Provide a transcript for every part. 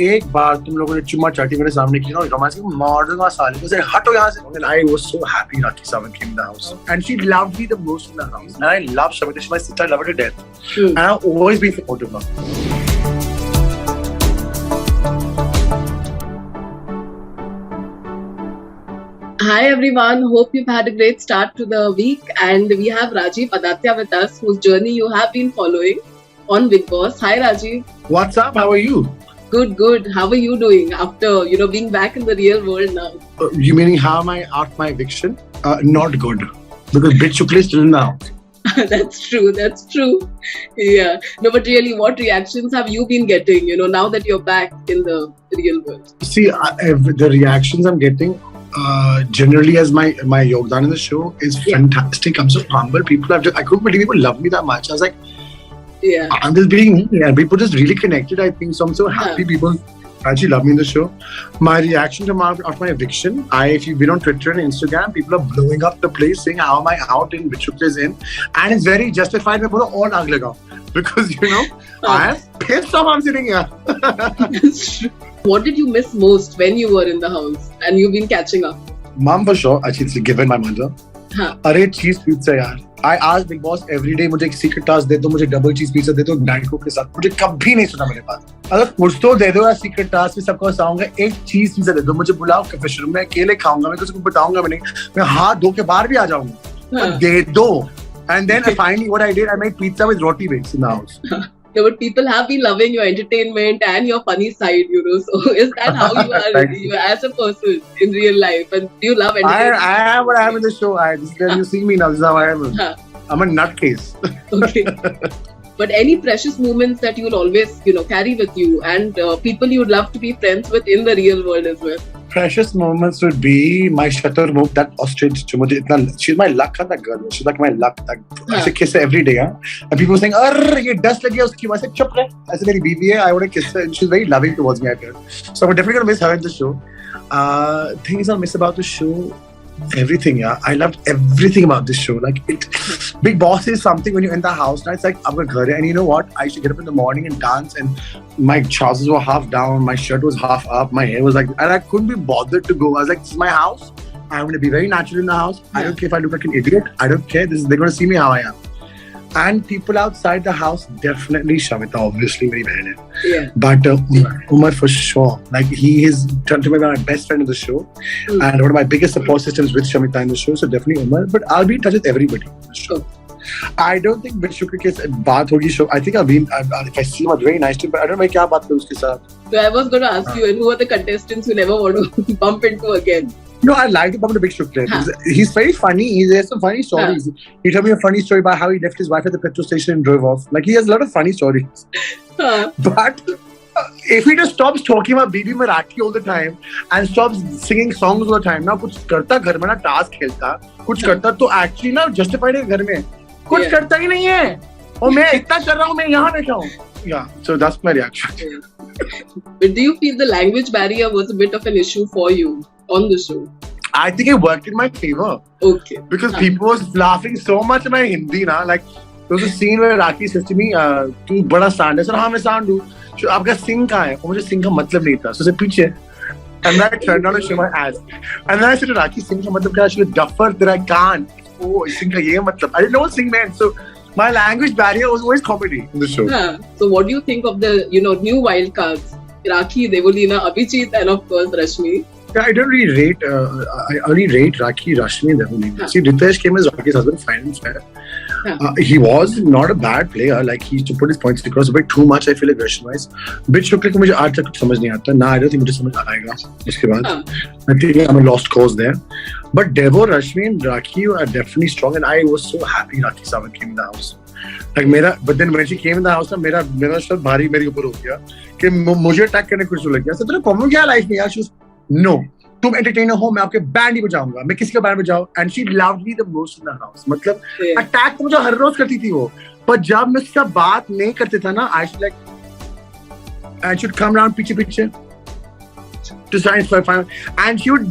एक बार तुम लोगों ने चुम्मा चाटी मेरे सामने की ना रोमांस की मॉडल का साले को से हटो यहाँ से and I was so happy Rakhi Sawant came in the house and she loved me the most in the house and I love Shamita, she's my sister, I love her to death and I've always been supportive of her. Hi everyone, hope you've had a great start to the week and we have Rajiv Adatya with us whose journey you have been following on Bigg Boss. Hi Rajiv. What's up? How are you? Good. How are you doing after, being back in the real world now? You meaning how am I after my eviction? Not good. Because bitch Shukla is still in the house. That's true. Yeah. No, but really, what reactions have you been getting, now that you're back in the real world? See, the reactions I'm getting generally as my yogdan in the show is fantastic. I'm so humble. I couldn't believe people love me that much. I was like, I'm just being me and people just really connected, I think. So I'm so happy people actually love me in the show. My reaction to after my eviction, if you've been on Twitter and Instagram, people are blowing up the place saying how am I out in which is in, and it's very justified. All aag lagao because I am pissed off I'm sitting here. That's true. What did you miss most when you were in the house and you've been catching up? Mom for sure. Actually, it's given my mother. अरे cheese pizza यार. I ask Bigg Boss every day मुझे एक secret task दे दो, मुझे double cheese pizza दे दो Diet Coke के साथ. मुझे कभी नहीं सुना मेरे पास. अगर कुछ तो दे दो यार secret task में सबको हंसाऊंगा. एक cheese pizza दे दो, मुझे बुलाओ कैफे रूम में अकेले खाऊंगा. मैं किसी को बताऊंगा भी नहीं. मैं हाथ धो के बाहर भी आ जाऊंगा. दे दो. And then finally what I did, I made pizza with roti base in the house. Yeah, but people have been loving your entertainment and your funny side, So is that how you are you as a person in real life? And do you love entertainment? I am what I am in the show. This is where you see me now. This is how I am. I'm a nutcase. Okay. But any precious moments that you'll always, carry with you and people you'd love to be friends with in the real world as well? Precious moments would be my Shatar move, that ostrich. She's my luck, that girl. She's like my luck. I kiss her every day. And people were saying, ye dust lagi hai uski. I said, chup re. I said, meri beevi hai. I want to kiss her. And she's very loving towards me, I feel. So I'm definitely going to miss her in the show. Things I'll miss about the show, everything, I loved everything about this show. Like, Bigg Boss is something when you're in the house, it's like, I'm going and you know what? I used to get up in the morning and dance, and my trousers were half down, my shirt was half up, my hair was like, and I couldn't be bothered to go. I was like, this is my house. I'm going to be very natural in the house. I don't care if I look like an idiot. I don't care. They're going to see me how I am. And people outside the house, definitely Shamita, obviously, very bad. Yeah. But Umar for sure. Like, he is turned to be my best friend in the show. And one of my biggest support systems with Shamita in the show. So definitely Umar. But I'll be in touch with everybody in the show. I don't think Bitch Shukla ke baat hogi show. I think if I see him, I'm very nice to him. But I don't know kya baat kar uske saath. So I was going to ask you, and who are the contestants you never want to bump into again? No, I like the Bump into Big Shukla. He's very funny. He has some funny stories. He told me a funny story about how he left his wife at the petrol station and drove off. Like, he has a lot of funny stories. But if he just stops talking about Bibi Marathi all the time and stops singing songs all the time, ना कुछ करता घर में ना task खेलता, कुछ करता तो actually ना justified है घर में, कुछ करता ही नहीं है. और मैं इतना कर रहा हूँ, मैं यहाँ बैठा हूँ. Yeah, so that's my reaction. But do you feel the language barrier was a bit of an issue for you on the show? I think it worked in my favor. Okay. Because people was laughing so much at my Hindi na. Like, there was a scene where Rakhi says to me, "Tu bada sound hai." I said, "हाँ मैं sound हूँ." So आपका sing कहाँ है? और मुझे sing का मतलब नहीं था. So I said, "पीछे." And then I turned around to show my ass. And then I said to Rakhi, "Sing का मतलब क्या है?" She was duffer that I can't. Oh, sing का ये मतलब. I didn't know what sing meant. So my language barrier was always comedy in the show. So what do you think of the new wild cards? Rakhi, Devolina, Abhijit, and of course Rashmi. Yeah, I don't really rate. I only rate Rakhi, Rashmi, and Devolina. See, Ritesh came as Rakhi's husband, fine and fair. He was not a bad player. Like, he used to put his points across a bit too much, I feel, aggression-wise. Bitch Shukla को मुझे आज तक कुछ समझ नहीं आता. ना, I don't think मुझे समझ आएगा उसके बाद. I think I'm a lost cause there. But Devo, Rashmi, and Rakhi are definitely strong, and I was so happy Rakhi Sawant came in the house. Like but then when she came in the house, मेरा शब्द भारी मेरे ऊपर हो गया कि मुझे attack करने कुछ लग गया. So तेरा प्रॉब्लम क्या लाइफ में यार? She was no. तुम एंटरटेनर हो, मैं आपके बैंड ही बजाऊंगा. मैं किसी का band बजाऊं? And she loved me the most in the house. मतलब अटैक तो मुझे हर रोज करती थी वो. पर जब मैं उसका बात नहीं करते था ना, I should like, and she would come around पीछे to sign for final, and she would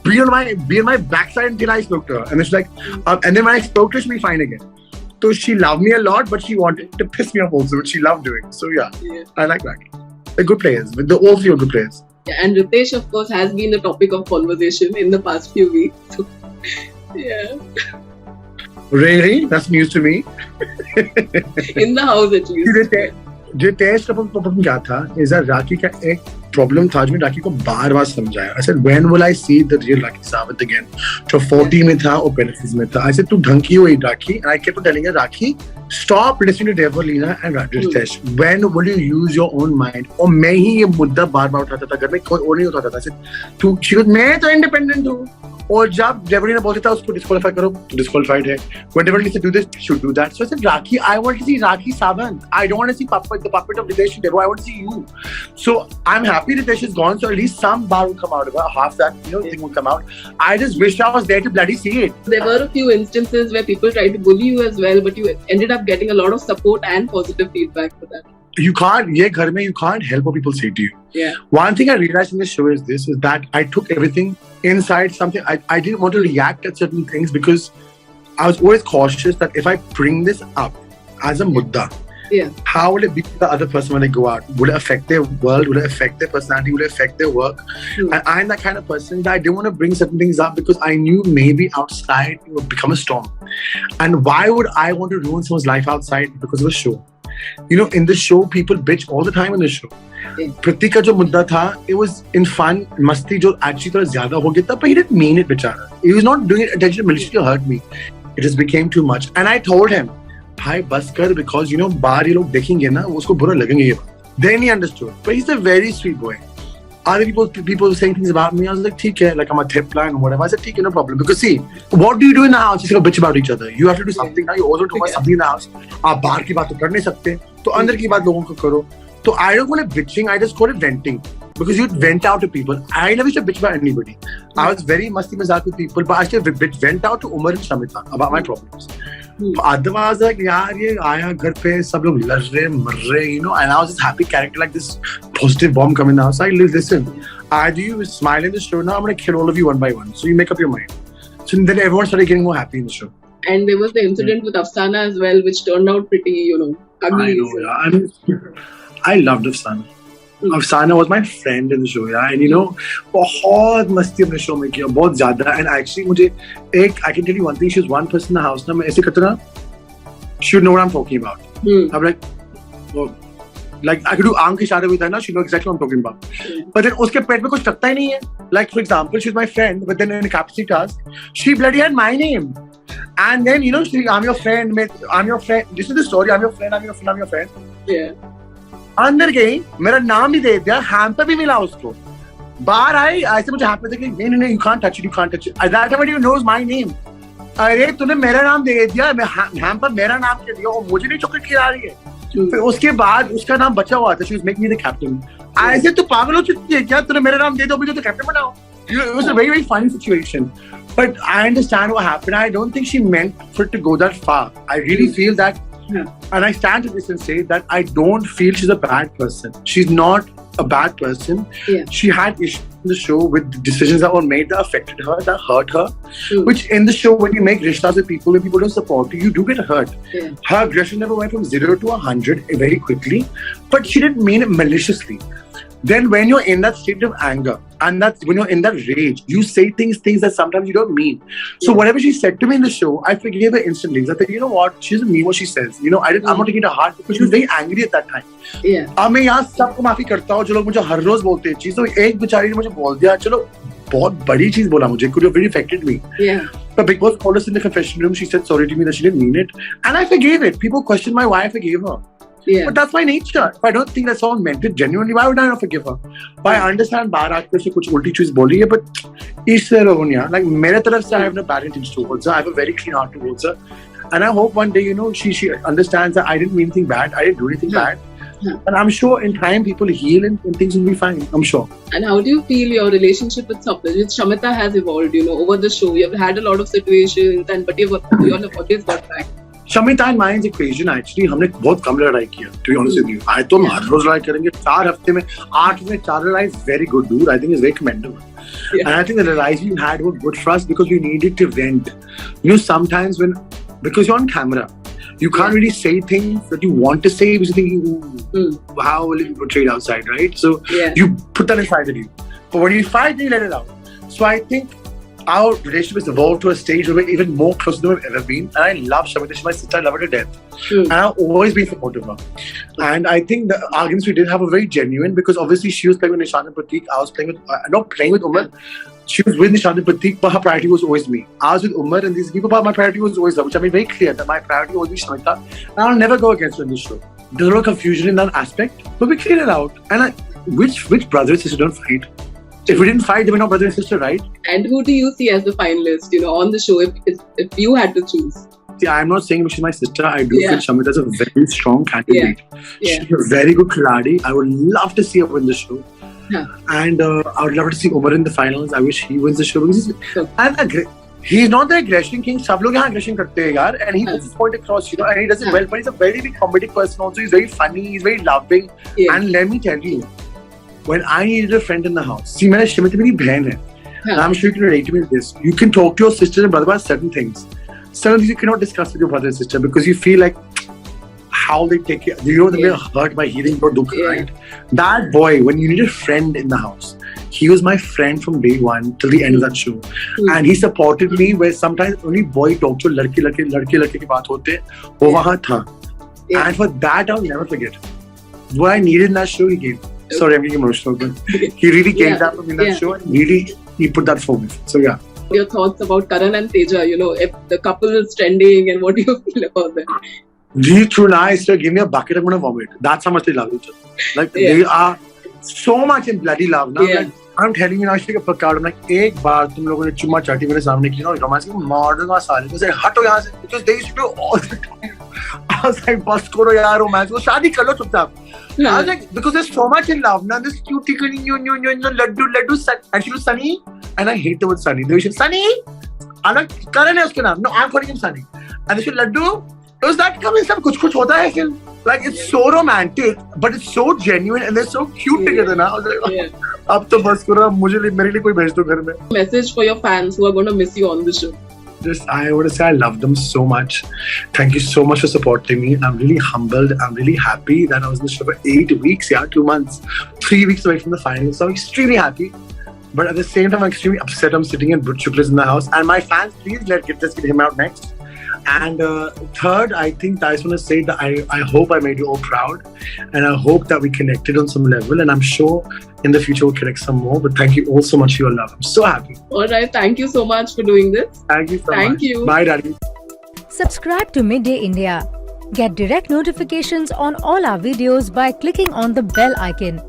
be on my backside until I spoke to her. And it's like, and then when I spoke to her, she'd be fine again. So she loved me a lot, but she wanted to piss me off also, which she loved doing. So yeah. I like that. They're good players. The all three are good players. Yeah, and Ritesh, of course, has been a topic of conversation in the past few weeks. So, yeah. Really? That's news to me. In the house at least. Ritesh का problem क्या था? Is that Rakhi का एक problem था जो मैं राखी को बार-बार समझाया. I said, when will I see the real Rakhi Sawant again? जो 40 में था और 35 में था. I said, तू ढंग की हुई Rakhi. And I kept on telling her, Rakhi, stop listening to Devolina and Ritesh. When will you use your own mind? और मैं ही ये मुद्दा बार-बार उठाता था. घर में कोई और नहीं उठाता था. I said, she goes, मैं तो independent हूँ. और जब Devolina बोलता था उसको disqualify करो, तो disqualified है. Whenever he said do this, should do that. So I said, Rakhi, I want to see Rakhi Sawant. I don't want to see the puppet of Ritesh and Devo. I want to see you. So I'm happy Ritesh is gone. So at least some bar will come out of her. Half that thing will come out. I just wish I was there to bloody see it. There were a few instances where people tried to bully you as well, but you ended up getting a lot of support and positive feedback for that. You can't help what people say to you. Yeah. One thing I realized in this show is that I took everything inside something. I didn't want to react at certain things because I was always cautious that if I bring this up as a mudda, how will it be to the other person when they go out? Will it affect their world? Will it affect their personality? Will it affect their work? And I'm that kind of person that I didn't want to bring certain things up because I knew maybe outside it would become a storm. And why would I want to ruin someone's life outside because of a show? In the show, people bitch all the time in the show. Pratik ka jo mudda tha, it was in fun, masti jo actually thoda zyada ho gaya tha, but he didn't mean it, bichara. He was not doing it attention maliciously to hurt me. It just became too much. And I told him, bhai, bas kar, because baar ye log dekhenge na, usko bura lagenge ye baat. Then he understood. But he's a very sweet boy. Other people saying things about me, I was like, theek hai, like I'm a tip line or whatever. I said, theek hai, no problem. Because see, what do you do in the house? You bitch about each other. You have to do something now. You also talk about something in the house. आप बाहर की बात तो कर नहीं सकते, तो अंदर की बात लोगों को करो. So I don't call it bitching, I just call it venting. Because you vent out to people. I never used to bitch about anybody. I was very masti mazak with people, but I still vent out to Umar and Shamita about my problems. Otherwise, like, yaar, ye aaya ghar pe, sab log lad rahe, mar rahe, and I was this happy character, like this positive bomb coming out. So I listen, either you smile in the show, now I'm going to kill all of you one by one. So you make up your mind. So then everyone started getting more happy in the show. And there was the incident with Afsana as well, which turned out pretty, ugly. I know, yeah. I loved Afsana. Afsana was my friend in the show, yeah. And बहुत मस्ती अपने show में किया, बहुत ज़्यादा. And actually I can tell you one thing, she was one person in the house ना, मैं ऐसे करता ना, she would know what I'm talking about. I'm like, oh, like I could do आंख इशारे with her ना, she know exactly what I'm talking about. But then उसके पेट में कुछ लगता ही नहीं है. Like for example, she's my friend, but then in a capacity task, she bloody had my name. And then she's like, I'm your friend, mate. I'm your friend. This is the story. I'm your friend. I'm your friend. I'm your friend. Yeah. अंदर गई, मेरा नाम भी दे दिया, hamper भी मिला उसको. बाहर आई, ऐसे मुझे हैम्पर देख लिया, नहीं, you can't touch it, you can't touch it. That time he knows my name. अरे तूने मेरा नाम दे दिया, मैं हैम्पर मेरा नाम दे दिया, और मुझे नहीं चॉकलेट खिला रही है. फिर उसके बाद उसका नाम बचा हुआ था, she was making me the captain. ऐसे तू पागल हो चुकी है क्या? तूने मेरा नाम दे दिया, मुझे तो कैप्टन बनाओ. It was a very, very funny situation. But I understand what happened. I don't think she meant for it to go that far. I really feel that, and I stand to this and say that I don't feel she's a bad person. She's not a bad person. Yeah. She had issues in the show with decisions that were made that affected her, that hurt her. Which in the show, when you make rishtas with people, when people don't support you, you do get hurt. Yeah. Her aggression never went from 0 to 100 very quickly, but she didn't mean it maliciously. Then when you're in that state of anger and when you're in that rage, you say things that sometimes you don't mean. So whatever she said to me in the show, I forgave her instantly. I said, you know what? She doesn't mean what she says. I'm not taking it to heart because she was very angry at that time. Yeah. अब मैं यहाँ सबको माफी करता हूँ जो लोग मुझे हर रोज बोलते हैं चीज, तो एक बेचारी ने मुझे बोल दिया, चलो बहुत बड़ी चीज बोला मुझे, could have really affected me. Yeah. But Big Boss called us in the confession room. She said sorry to me that she didn't mean it, and I forgave it. People question why I forgave her. Yeah. But that's my nature. If I don't think that someone meant it genuinely, why would I not forgive her? But I understand बाहर आकर से कुछ उल्टी चीज बोली है, but each their own, yeah. Like मेरे तरफ से I have no bad intentions towards her. I have a very clean heart towards her, and I hope one day she understands that I didn't mean anything bad. I didn't do anything bad. And I'm sure in time people heal and things will be fine. I'm sure. And how do you feel your relationship with Shamita has evolved? Over the show, you've had a lot of situations, but you have always got back. Shamita and mine's equation actually हमने बहुत कम लड़ाई किया. To be honest with you, I तो हम हर रोज लड़ाई करेंगे. 4 हफ्ते में 8 में 4 लड़ाई is very good, dude. I think it's very commendable. Yeah. And I think the lड़ाई we had were good for us because we needed to vent. Sometimes because you're on camera, You can't really say things that you want to say because you're thinking, how will it be portrayed outside, right? So you put that inside of you. But when you fight, you let it out. So I think our relationship has evolved to a stage where we're even more closer than we've ever been. And I love Shamita. She's my sister. I love her to death. And I've always been supportive of her. And I think the arguments we did have were very genuine because obviously she was playing with Nishan and Prateek. I was playing with, not playing with Umar. She was with Nishan and Prateek, but her priority was always me. I was with Umar and these people, but my priority was always her, which I made very clear that my priority was always Shamita. And I'll never go against her in this show. There's a lot of confusion in that aspect, but we cleared it out. And which brother and sister don't fight? If we didn't fight, they were not brother and sister, right? And who do you see as the finalist, on the show if you had to choose? See, I'm not saying she's my sister. I do feel Shamita is a very strong candidate. Yeah. She's a very good khiladi. I would love to see her win the show. And I would love to see Umar in the finals. I wish he wins the show because he's not the aggression king. Sab log yahan aggression karte hain yaar, and he puts his point across, and he does it well. But he's a very big comedic person also. He's very funny. He's very loving. And let me tell you, when I needed a friend in the house, see, my Shamita meri behen hai. And I'm sure you can relate to me with this. You can talk to your sister and brother about certain things. Certain things you cannot discuss with your brother and sister because you feel like how they take it. They're hurt by hearing your dukh, right? That boy, when you need a friend in the house, he was my friend from day one till the end of that show. And he supported me where sometimes only boy talk to ladke ki baat hote, wo wahan tha. And for that, I'll never forget. What I needed in that show, he gave. Sorry, I'm getting emotional, but he really gave that for me in that show and really, he put that for me. So yeah. Your thoughts about Karan and Teja, if the couple is trending and what do you feel about that? Really true. Now, I said, give me a bucket, I'm going to vomit. That's how much they love each other. Like, they are so much in bloody love. Now, like, I'm telling you now, she's like a card. I'm like, एक बार तुम लोगों ने चुम्मा चाटी मेरे सामने की ना, romance की मॉडल का साले. I said, हटो यहाँ से, because they used to do all the time. I was like, बस करो यार romance को, शादी कर लो चुपचाप. I was like, because there's so much in love. Now this cute tickle, laddu, and she was Sunny, and I hate the word Sunny. They should Sunny. I'm like, Karan hai uske naam. No, I'm calling him Sunny. And they should laddu. It was that coming stuff. Kuch hota hai fil. Like it's so romantic, but it's so genuine, and they're so cute together now. I was like, ab to bas karo, mere liye koi bhej do ghar mein. Message for your fans who are going to miss you on the show. I want to say I love them so much. Thank you so much for supporting me. I'm really humbled. I'm really happy that I was in the show for 8 weeks, 2 months, 3 weeks away from the finals. So I'm extremely happy. But at the same time, I'm extremely upset. I'm sitting in Brut Shuklas in the house. And my fans, please let's get him out next. And third, I think I just want to say that I hope I made you all proud. And I hope that we connected on some level. And I'm sure in the future we'll connect some more. But thank you all so much for your love. I'm so happy. All right. Thank you so much for doing this. Thank you so much. Thank you. Bye, Daddy. Subscribe to Midday India. Get direct notifications on all our videos by clicking on the bell icon.